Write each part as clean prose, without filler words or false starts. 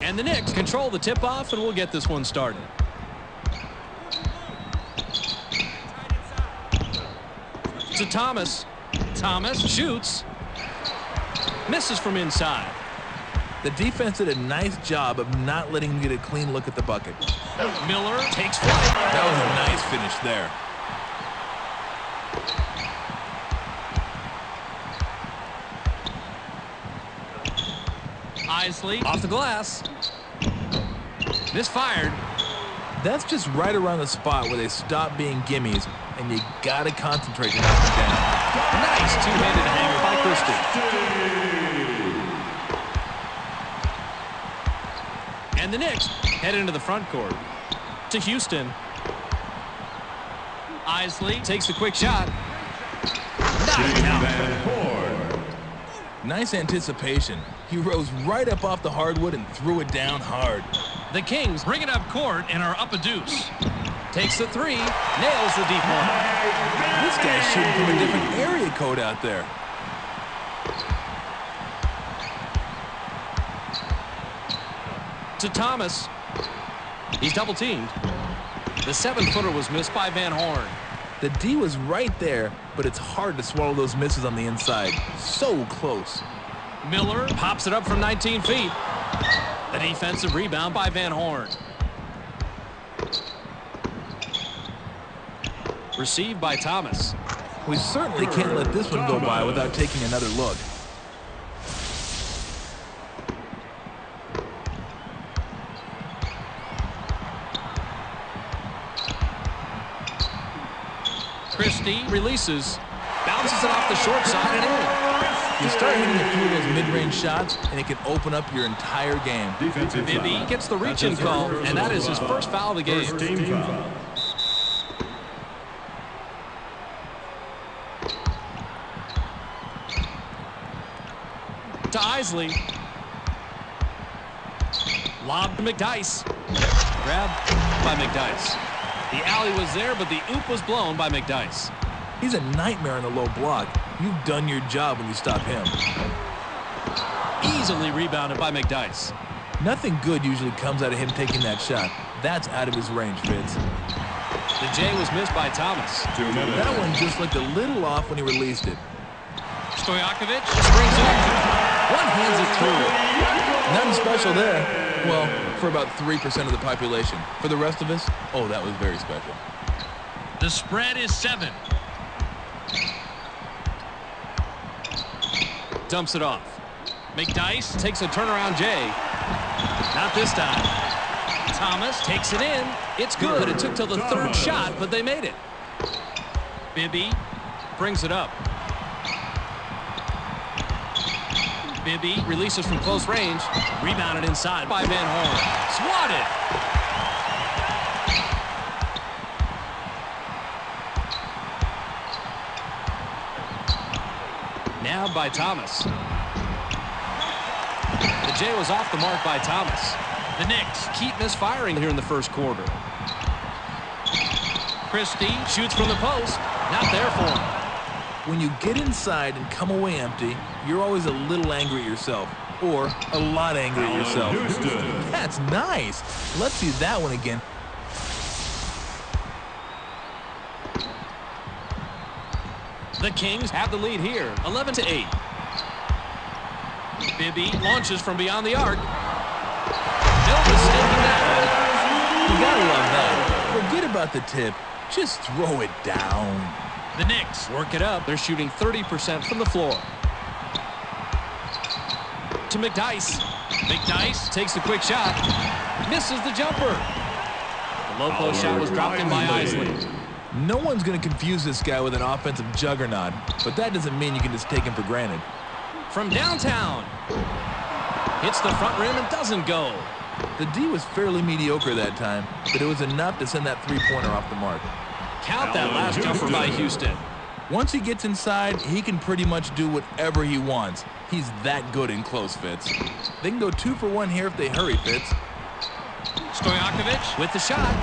And the Knicks control the tip-off, and we'll get this one started. To Thomas. Thomas shoots. Misses from inside. The defense did a nice job of not letting him get a clean look at the bucket. Miller takes flight. That was a nice finish there. Isley off the glass. Misfired. That's just right around the spot where they stop being gimmies, and you gotta concentrate to knock them down. Nice two-handed hanger by Christie. And the Knicks head into the front court. To Houston. Isley takes the quick shot. Knocked out. Nice anticipation. He rose right up off the hardwood and threw it down hard. The Kings bring it up court and are up a deuce. Takes the three, nails the deep one. This guy's shooting from a different area code out there. To Thomas. He's double teamed. The 7-footer was missed by Van Horn. The D was right there, but it's hard to swallow those misses on the inside. So close. Miller pops it up from 19 feet. The defensive rebound by Van Horn. Received by Thomas. We certainly can't let this one go by without taking another look. Christie releases. Bounces it off the short side and in. You start hitting a few of those mid-range shots, and it can open up your entire game. Bibby gets the reach-in call, and that is his first foul of the game. To Isley. Lob to McDyess. Grab by McDyess. The alley was there, but the oop was blown by McDyess. He's a nightmare in the low block. You've done your job when you stop him. Easily rebounded by McDyess. Nothing good usually comes out of him taking that shot. That's out of his range, Fitz. The J was missed by Thomas. That one just looked a little off when he released it. Stojakovic springs it up. One hands it through. Nothing special there. Well, for about 3% of the population. For the rest of us, oh, that was very special. The spread is 7. Dumps it off. McDyess takes a turnaround J. Not this time. Thomas takes it in. It's good. It took till the third shot, but they made it. Bibby brings it up. Bibby releases from close range. Rebounded inside by Van Horn. Swatted. Nabbed by Thomas. The J was off the mark by Thomas. The Knicks keep misfiring here in the first quarter. Christie shoots from the post. Not there for him. When you get inside and come away empty, you're always a little angry at yourself. Or a lot angry at yourself. That's nice. Let's see that one again. The Kings have the lead here, 11-8. Bibby launches from beyond the arc. No mistake in that one. You gotta love that. Forget about the tip. Just throw it down. The Knicks work it up. They're shooting 30% from the floor. To McDyess. McDyess takes the quick shot. Misses the jumper. The low post shot was dropped in by Isley. No one's going to confuse this guy with an offensive juggernaut, but that doesn't mean you can just take him for granted. From downtown. Hits the front rim and doesn't go. The D was fairly mediocre that time, but it was enough to send that three-pointer off the mark. Count that last jumper by Houston. Once he gets inside, he can pretty much do whatever he wants. He's that good in close, Fitz. They can go 2 for 1 here if they hurry, Fitz. Stojakovic with the shot.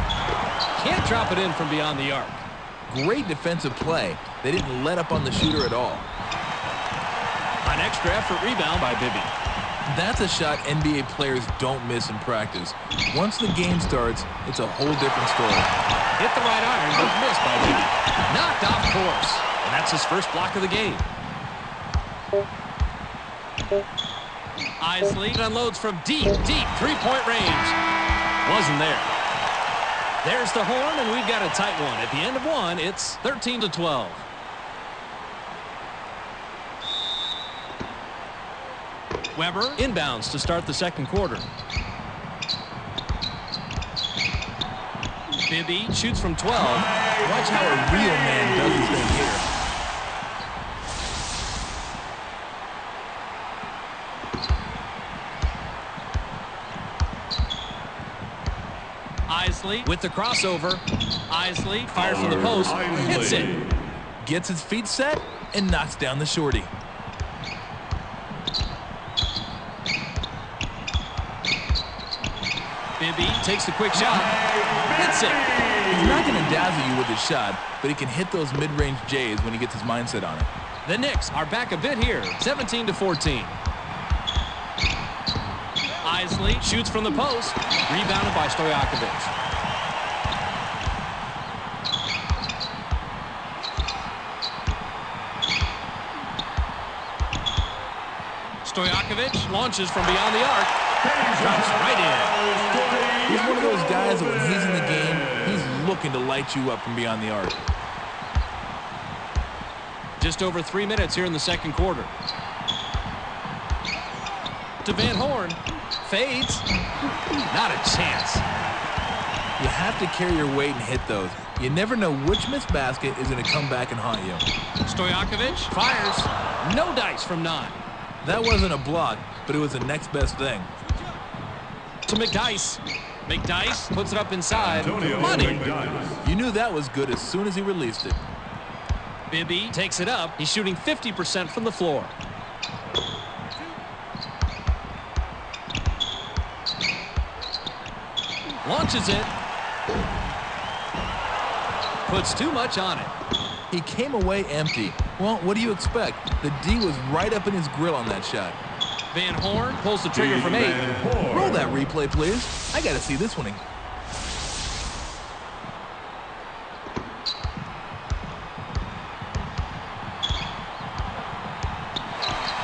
Can't drop it in from beyond the arc. Great defensive play. They didn't let up on the shooter at all. An extra effort rebound by Bibby. That's a shot NBA players don't miss in practice. Once the game starts, it's a whole different story. Hit the right iron, but missed by Bibby. Knocked off course. And that's his first block of the game. Isley unloads from deep three-point range. Wasn't there. There's the horn, and we've got a tight one. At the end of one, it's 13-12. Weber inbounds to start the second quarter. Bibby shoots from 12. Watch how a real man does his thing here. Isley with the crossover. Isley fires from the post. Hits it. Gets his feet set and knocks down the shorty. Bibby takes the quick shot. Hits it. He's not going to dazzle you with his shot, but he can hit those mid-range J's when he gets his mindset on it. The Knicks are back a bit here, 17-14. Isley shoots from the post. Rebounded by Stojakovic. Stojakovic launches from beyond the arc. Drops right in. He's one of those guys that when he's in the game, he's looking to light you up from beyond the arc. Just over 3 minutes here in the second quarter. To Van Horn. Fades. Not a chance. You have to carry your weight and hit those. You never know which missed basket is going to come back and haunt you. Stojakovic fires. No dice from 9. That wasn't a block, but it was the next best thing. To McDyess. McDyess puts it up inside. Money. You knew that was good as soon as he released it. Bibby takes it up. He's shooting 50% from the floor. Launches it. Puts too much on it. He came away empty. Well, what do you expect? The D was right up in his grill on that shot. Van Horn pulls the trigger from 8. Roll that replay, please. I got to see this one.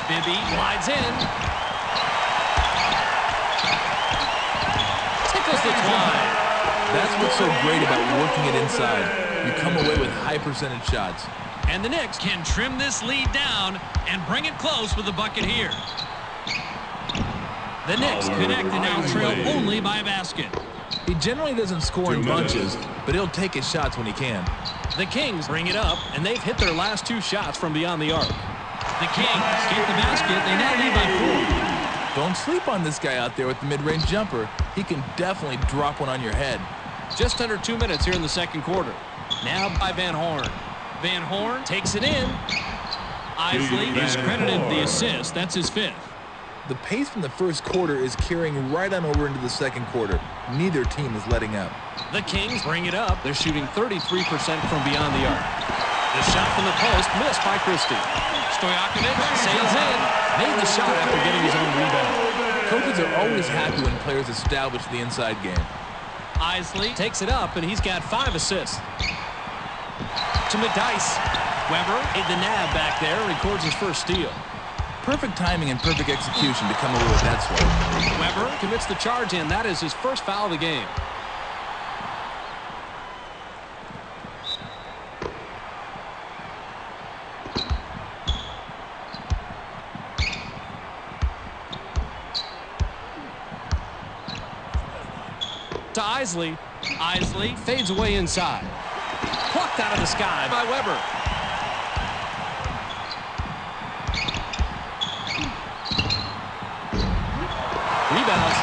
Bibby glides in. Tickles the twine. That's what's so great about working it inside. You come away with high percentage shots. And the Knicks can trim this lead down and bring it close with a bucket here. The Knicks connect and now trail only by a basket. He generally doesn't score in bunches, but he'll take his shots when he can. The Kings bring it up, and they've hit their last 2 shots from beyond the arc. The Kings get the basket. They now lead by 4. Don't sleep on this guy out there with the mid-range jumper. He can definitely drop one on your head. Just under 2 minutes here in the second quarter. Now by Van Horn. Van Horn takes it in. Isley is credited the assist. That's his 5th. The pace from the first quarter is carrying right on over into the second quarter. Neither team is letting up. The Kings bring it up. They're shooting 33% from beyond the arc. The shot from the post missed by Christie. Stojakovic sails in. Made the shot after getting his own rebound. Coaches are always happy when players establish the inside game. Isley takes it up, and he's got 5 assists. To McDyess. Weber made the nab back there, records his first steal. Perfect timing and perfect execution to come away with that score. Weber commits the charge in. That is his first foul of the game. To Isley. Isley fades away inside. Plucked out of the sky by Weber. Rebounds.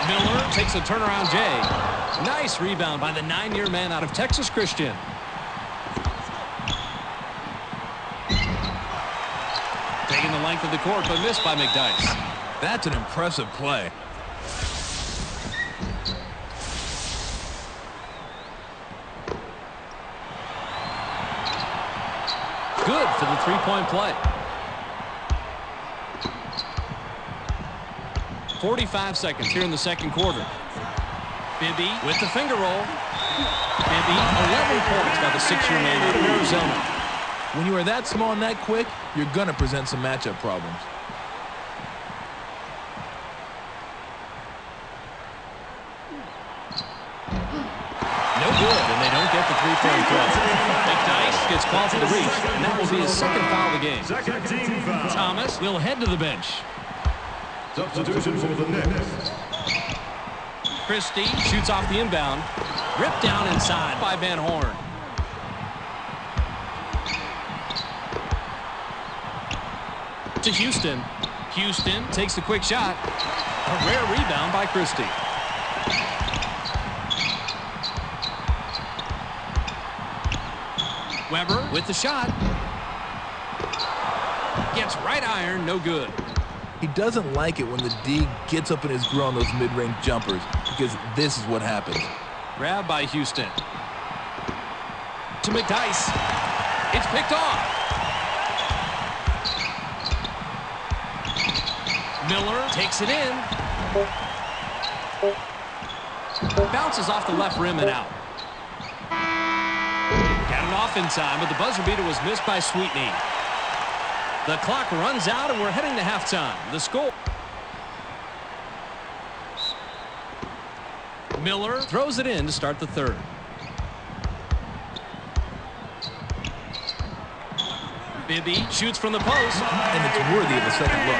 Miller takes a turnaround J. Nice rebound by the 9-year man out of Texas Christian. Taking the length of the court, but missed by McDyess. That's an impressive play. Good for the 3-point play. 45 seconds here in the second quarter. Bibby with the finger roll. Bibby, 11 points by the 6-year man out of Arizona. When you are that small and that quick, you're going to present some matchup problems. No good, and they don't get the three-point throw. McDyess gets called for the reach, and that will be his second foul of the game. Second team foul. Thomas will head to the bench. Substitution for the Knicks. Christie shoots off the inbound. Ripped down inside by Van Horn. To Houston. Houston takes the quick shot. A rare rebound by Christie. Weber with the shot. Gets right iron, no good. He doesn't like it when the D gets up in his grill on those mid-range jumpers because this is what happens. Grabbed by Houston. To McDyess. It's picked off. Miller takes it in. Bounces off the left rim and out. Got it off in time, but the buzzer beater was missed by Sweetney. The clock runs out, and we're heading to halftime. The score. Miller throws it in to start the third. Bibby shoots from the post. And it's worthy of a second look.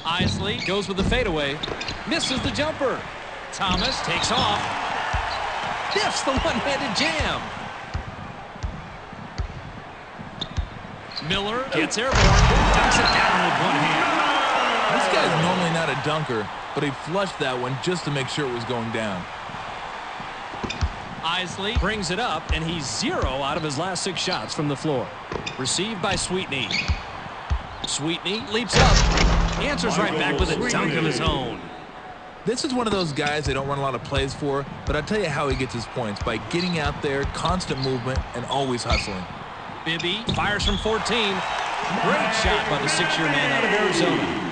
Isley goes with the fadeaway. Misses the jumper. Thomas takes off. Biffs the one-handed jam. Miller gets airborne. Dunks it down with one hand. This guy's normally not a dunker, but he flushed that one just to make sure it was going down. Isley brings it up, and he's 0 out of his last 6 shots from the floor. Received by Sweetney. Sweetney leaps up. Answers right back with a dunk of his own. This is one of those guys they don't run a lot of plays for, but I'll tell you how he gets his points, by getting out there, constant movement, and always hustling. Bibby fires from 14. Great shot by the 6-year man out of Arizona.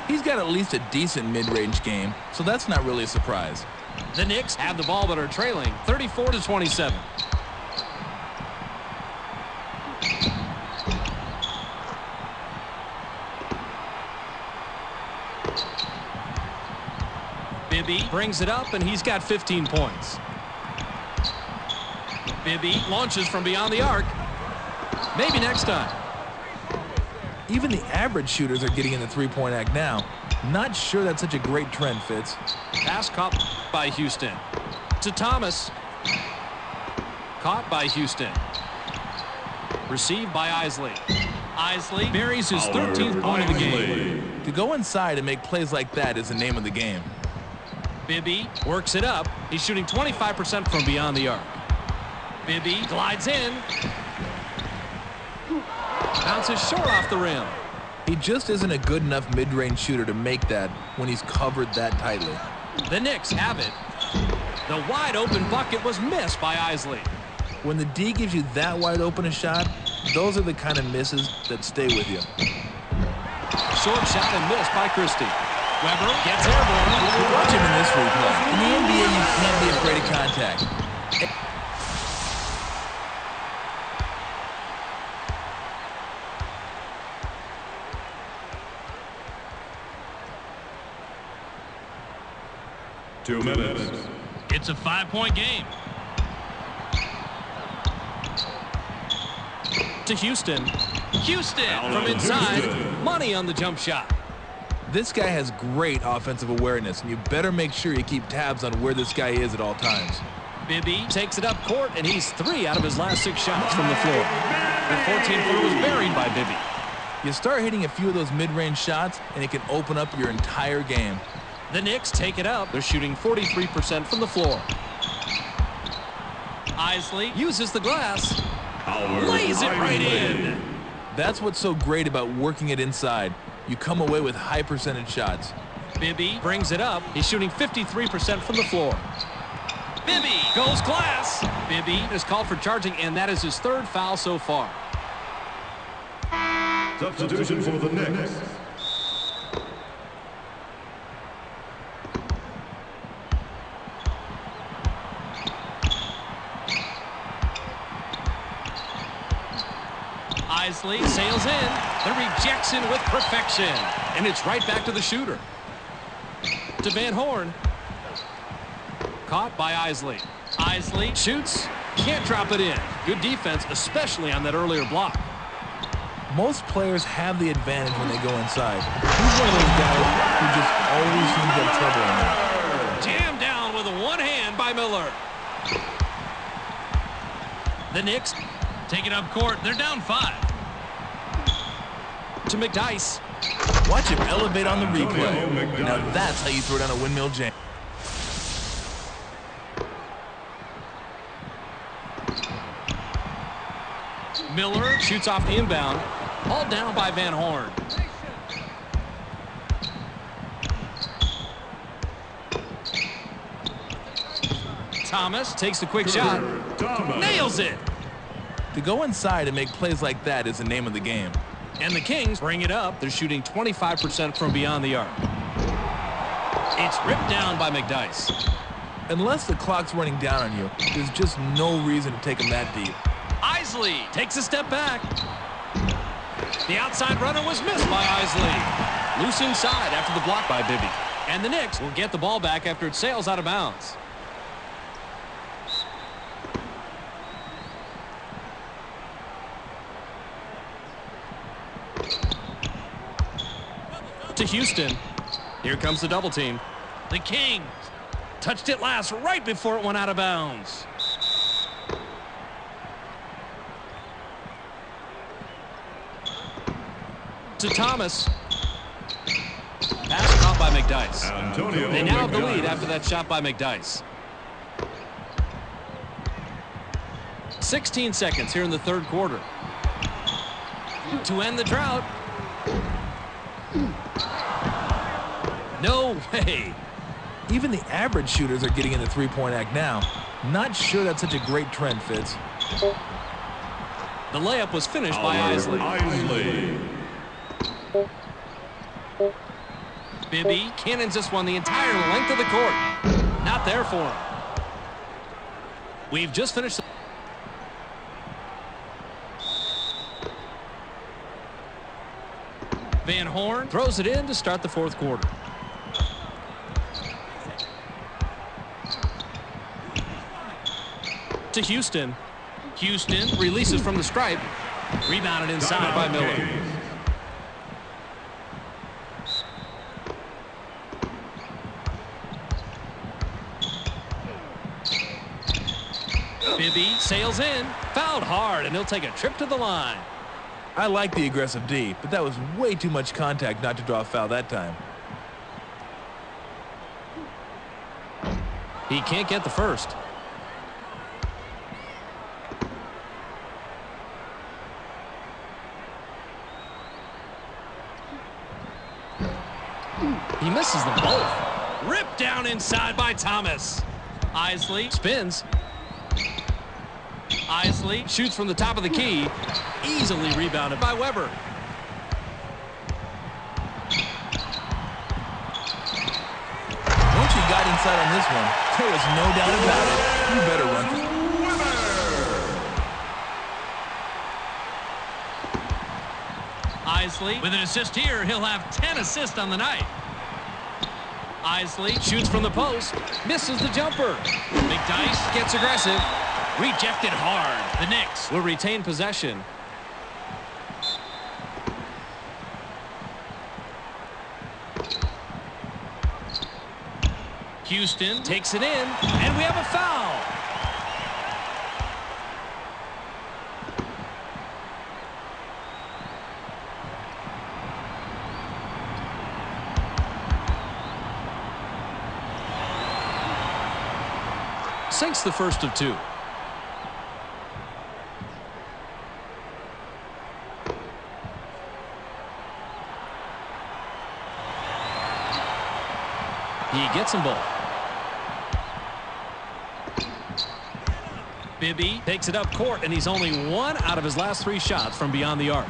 He's got at least a decent mid-range game, so that's not really a surprise. The Knicks have the ball but are trailing 34-27. Bibby brings it up, and he's got 15 points. Bibby launches from beyond the arc. Maybe next time. Even the average shooters are getting in the three-point act now. Not sure that's such a great trend, Fitz. Pass caught by Houston. To Thomas. Caught by Houston. Received by Isley. Isley buries his 13th point of the game. To go inside and make plays like that is the name of the game. Bibby works it up. He's shooting 25% from beyond the arc. Bibby glides in. Bounces short off the rim. He just isn't a good enough mid-range shooter to make that when he's covered that tightly. The Knicks have it. The wide open bucket was missed by Isley. When the D gives you that wide open a shot, those are the kind of misses that stay with you. Short shot and missed by Christie. Weber gets airborne. Watch him in this replay. In the NBA, you can't be afraid of contact. Two minutes. It's a 5-point game. To Houston. Houston from inside. Money on the jump shot. This guy has great offensive awareness, and you better make sure you keep tabs on where this guy is at all times. Bibby takes it up court, and he's 3 out of his last 6 shots from the floor. The 14-footer was buried by Bibby. You start hitting a few of those mid-range shots, and it can open up your entire game. The Knicks take it up. They're shooting 43% from the floor. Isley uses the glass. Lays it right in. That's what's so great about working it inside. You come away with high percentage shots. Bibby brings it up. He's shooting 53% from the floor. Bibby goes glass. Bibby is called for charging, and that is his third foul so far. Substitution for the Knicks. Isley sails in. The rejection with perfection. And it's right back to the shooter. To Van Horn. Caught by Isley. Isley shoots. Can't drop it in. Good defense, especially on that earlier block. Most players have the advantage when they go inside. He's one of those guys who just always seems to have trouble in there. Jammed down with one hand by Miller. The Knicks take it up court. They're down 5. To McDyess. Watch him elevate on the replay. Now that's how you throw down a windmill jam. Miller shoots off the inbound. Hauled down by Van Horn. Thomas takes the quick shot. Nails it. To go inside and make plays like that is the name of the game. And the Kings bring it up. They're shooting 25% from beyond the arc. It's ripped down by McDyess. Unless the clock's running down on you, there's just no reason to take him that deep. Isley takes a step back. The outside runner was missed by Isley. Loose inside after the block by Bibby. And the Knicks will get the ball back after it sails out of bounds. To Houston. Here comes the double team. The Kings touched it last right before it went out of bounds. To Thomas. Pass caught by McDyess. They now have the lead after that shot by McDyess. 16 seconds here in the third quarter. To end the drought. No way. Even the average shooters are getting in the three-point act now. Not sure that's such a great trend, Fitz. The layup was finished by Isley. Bibby cannons this one the entire length of the court. Not there for him. We've just finished. Van Horn throws it in to start the fourth quarter. To Houston. Houston releases from the stripe. Rebounded inside by Miller. Bibby sails in, fouled hard, and he'll take a trip to the line. I like the aggressive D, but that was way too much contact not to draw a foul that time. He can't get the first. He misses them both. Ripped down inside by Thomas. Isley spins. Isley shoots from the top of the key. Easily rebounded by Weber. Once you got inside on this one, there was no doubt about it. You better run. Isley with an assist here. He'll have 10 assists on the night. Isley shoots from the post. Misses the jumper. McDyess gets aggressive. Rejected hard. The Knicks will retain possession. Houston takes it in, and we have a foul. Sinks the first of two. He gets them both. Bibby takes it up court, and he's only 1 out of his last 3 shots from beyond the arc.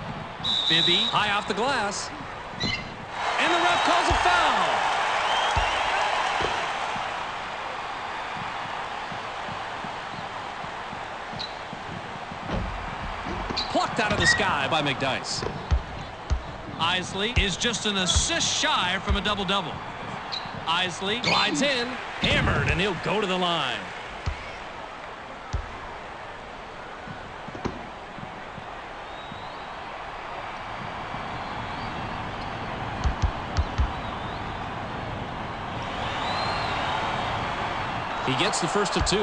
Bibby high off the glass. And the ref calls a foul. Plucked out of the sky by McDyess. Isley is just an assist shy from a double-double. Isley glides in, hammered, and he'll go to the line. He gets the first of 2.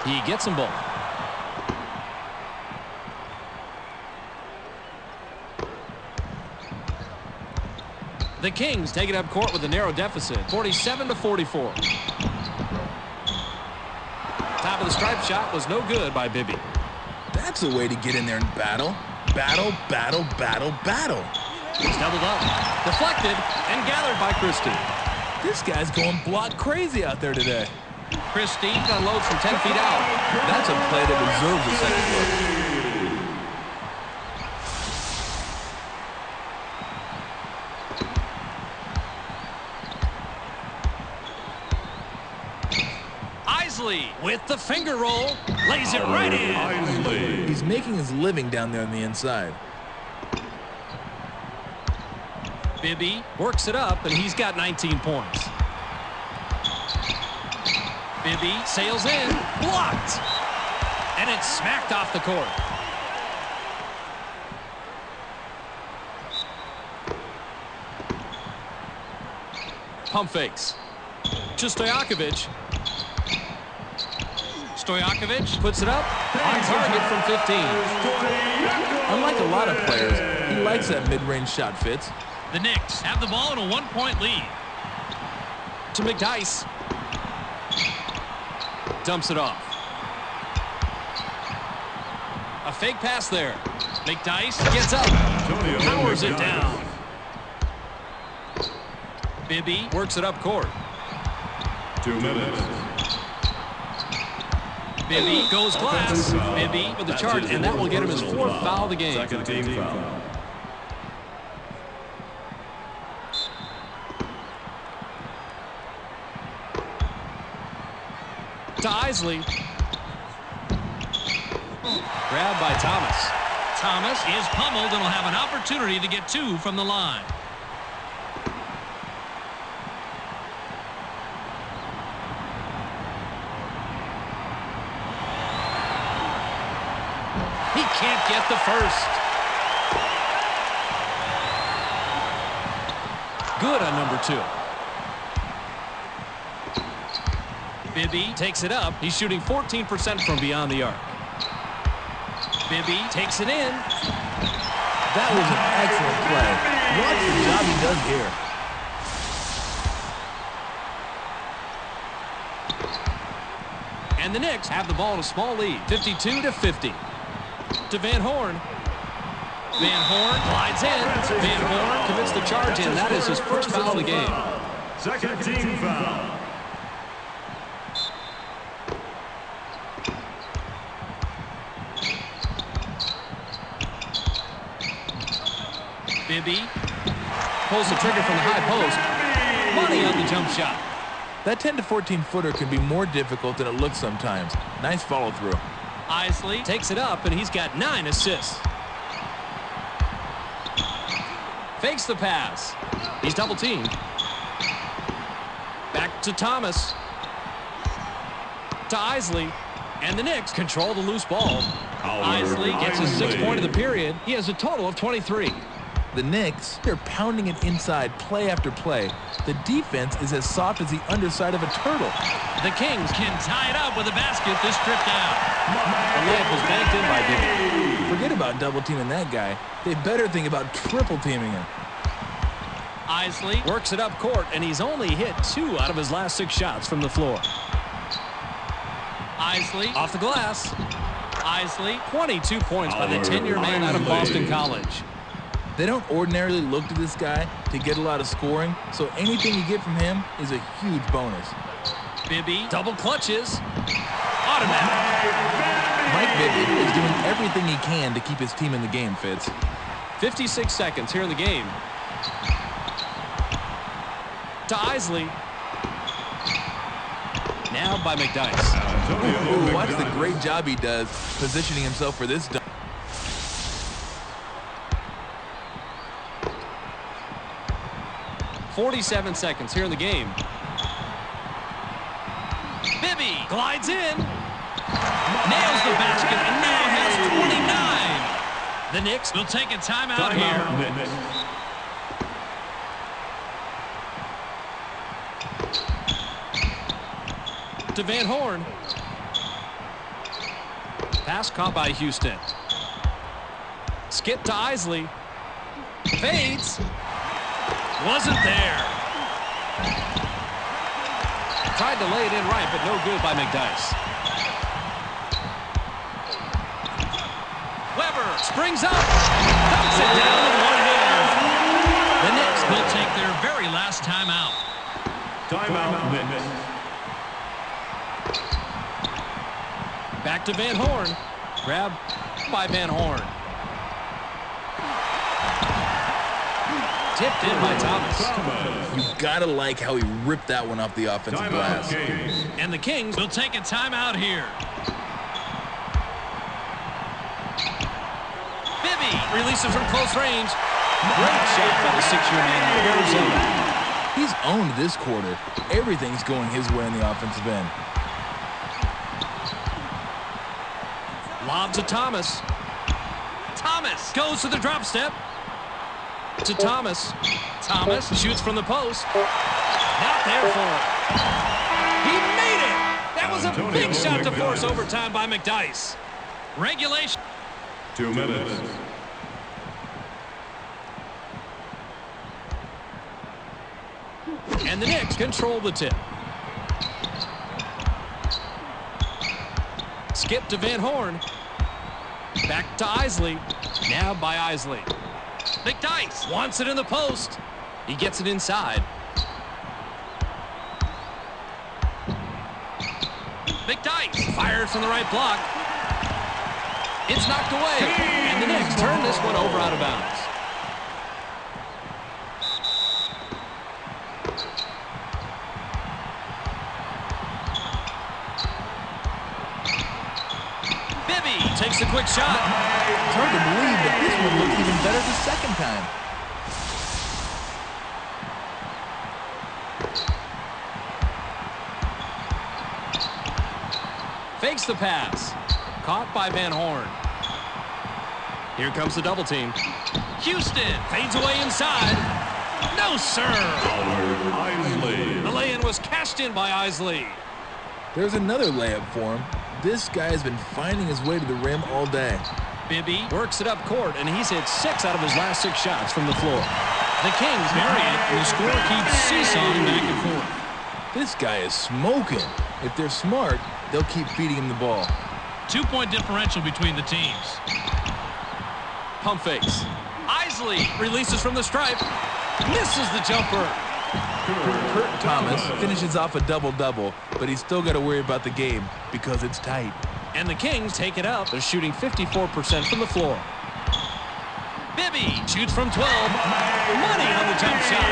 He gets them both. The Kings take it up court with a narrow deficit, 47-44. Top of the stripe shot was no good by Bibby. That's a way to get in there and battle. Battle, battle, battle, battle. He's doubled up, deflected, and gathered by Christie. This guy's going block crazy out there today. Christie unloads from 10 feet out. That's a play that deserves a second look. Isley with the finger roll, lays it right in. Isley. He's making his living down there on the inside. Bibby works it up, and he's got 19 points. Bibby sails in, blocked, and it's smacked off the court. Pump fakes to Stojakovic. Stojakovic puts it up on target from 15. Unlike a lot of players, he likes that mid-range shot, Fitz. The Knicks have the ball in a 1-point lead. To McDyess. Dumps it off. A fake pass there. McDyess gets up. Powers it down. Bibby works it up court. 2 minutes. Bibby goes glass. Bibby with the charge, and that will get him his 4th foul of the game. Second team foul. To Isley. Grabbed by Thomas. Thomas is pummeled and will have an opportunity to get 2 from the line. He can't get the first. Good on number 2. Bibby takes it up. He's shooting 14% from beyond the arc. Bibby takes it in. That was an excellent play. Watch the job he does here. And the Knicks have the ball in a small lead, 52-50. To Van Horn. Van Horn glides in. Van Horn commits the charge in. That is his first foul of the game. Second team foul. Bibby pulls the trigger from the high post. Money on the jump shot. That 10 to 14 footer can be more difficult than it looks sometimes. Nice follow through. Isley takes it up, and he's got 9 assists. Fakes the pass. He's double teamed. Back to Thomas. To Isley. And the Knicks control the loose ball. Isley gets his 6th point of the period. He has a total of 23. The Knicks, they're pounding it inside play after play. The defense is as soft as the underside of a turtle. The Kings can tie it up with a basket this trip down. The layup was banked in by Bibby. Forget about double teaming that guy. They better think about triple teaming him. Isley works it up court, and he's only hit 2 out of his last 6 shots from the floor. Isley off the glass. Isley, 22 points by the 10-year man out of Boston College. They don't ordinarily look to this guy to get a lot of scoring, so anything you get from him is a huge bonus. Bibby double clutches. Automatic. Mike Bibby is doing everything he can to keep his team in the game, Fitz. 56 seconds here in the game. To Isley. Now by McDyess. Ooh, watch the great job he does positioning himself for this dunk. .47 seconds here in the game. Bibby glides in. Nails the basket and now has 29. The Knicks will take a timeout here. To Van Horn. Pass caught by Houston. Skip to Isley. Fades. Wasn't there. Tried to lay it in right, but no good by McDyess. Weber springs up. Dumps it down with one hand. The Knicks will take their very last timeout. Timeout, Knicks. Back to Van Horn. Grab by Van Horn. Tipped in by Thomas. You gotta like how he ripped that one off the offensive glass. And the Kings will take a timeout here. Bibby releases from close range. Great shot by the 6-year man out of Arizona. He's owned this quarter. Everything's going his way on the offensive end. Lob to Thomas. Thomas goes to the drop step. To Thomas. Thomas shoots from the post. Not there for it. He made it. That was a big shot to force overtime by McDyess. Regulation. 2 minutes. And the Knicks control the tip. Skip to Van Horn. Back to Isley. Now by Isley. McDyess wants it in the post. He gets it inside. McDyess fires from the right block. It's knocked away. And the Knicks turn this one over out of bounds. Bibby takes a quick shot. It's hard to believe that this one looks even better the second time. Fakes the pass. Caught by Van Horn. Here comes the double team. Houston fades away inside. No, sir. Isley. The lay-in was cashed in by Isley. There's another layup for him. This guy has been finding his way to the rim all day. Bibby works it up court, and he's hit 6 out of his last 6 shots from the floor. The Kings vary it, and the score keeps seesawing back and forth. This guy is smoking. If they're smart, they'll keep feeding him the ball. 2-point differential between the teams. Pump fakes. Isley releases from the stripe. Misses the jumper. Kurt Thomas finishes off a double-double, but he's still got to worry about the game because it's tight. And the Kings take it up. They're shooting 54% from the floor. Bibby shoots from 12. Money on the jump shot.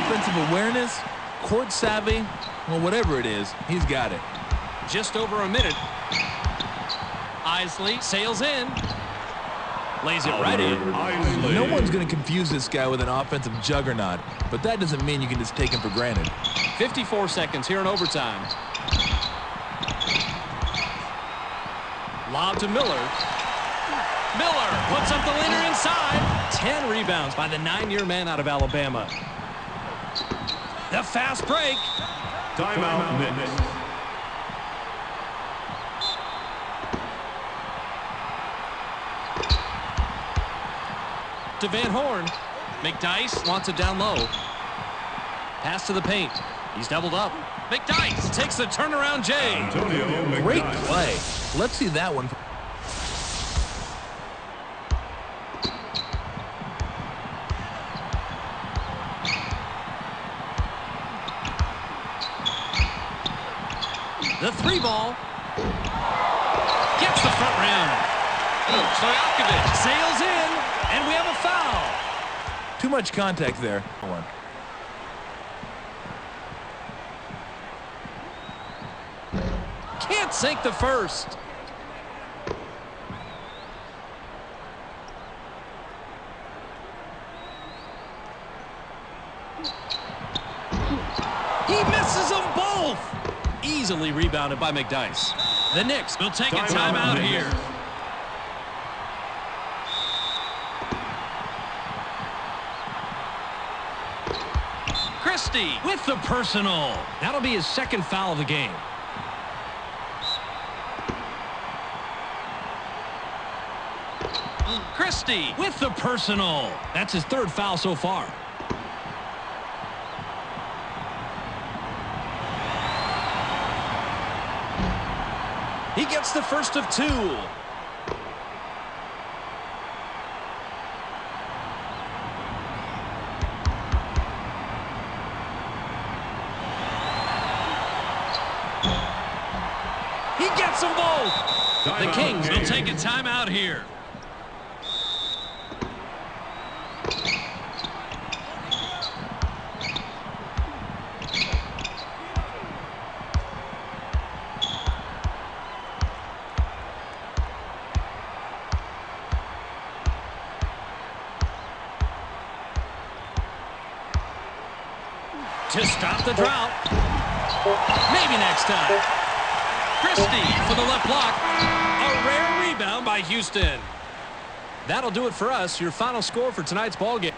Offensive awareness, court savvy, well, whatever it is, he's got it. Just over a minute. Isley sails in. Lays it right in. No one's going to confuse this guy with an offensive juggernaut, but that doesn't mean you can just take him for granted. 54 seconds here in overtime. Lob to Miller. Miller puts up the leader inside. 10 rebounds by the 9-year man out of Alabama. The fast break. Timeout, Knicks. To Van Horn. McDyess wants it down low. Pass to the paint. He's doubled up. McDyess takes the turnaround J. Antonio Great McDyess. play. Let's see that one. The three ball. Gets the front rim. Stojakovic sails in, and we have a foul. Too much contact there. Can't sink the first. He misses them both. Easily rebounded by McDyess. The Knicks will take a timeout here. Christie with the personal. That'll be his second foul of the game. Christie with the personal. That's his third foul so far. He gets the first of two. He gets them both. The Kings will take a timeout here. To stop the drought. Maybe next time. Christie for the left block. A rare rebound by Houston. That'll do it for us. Your final score for tonight's ball game.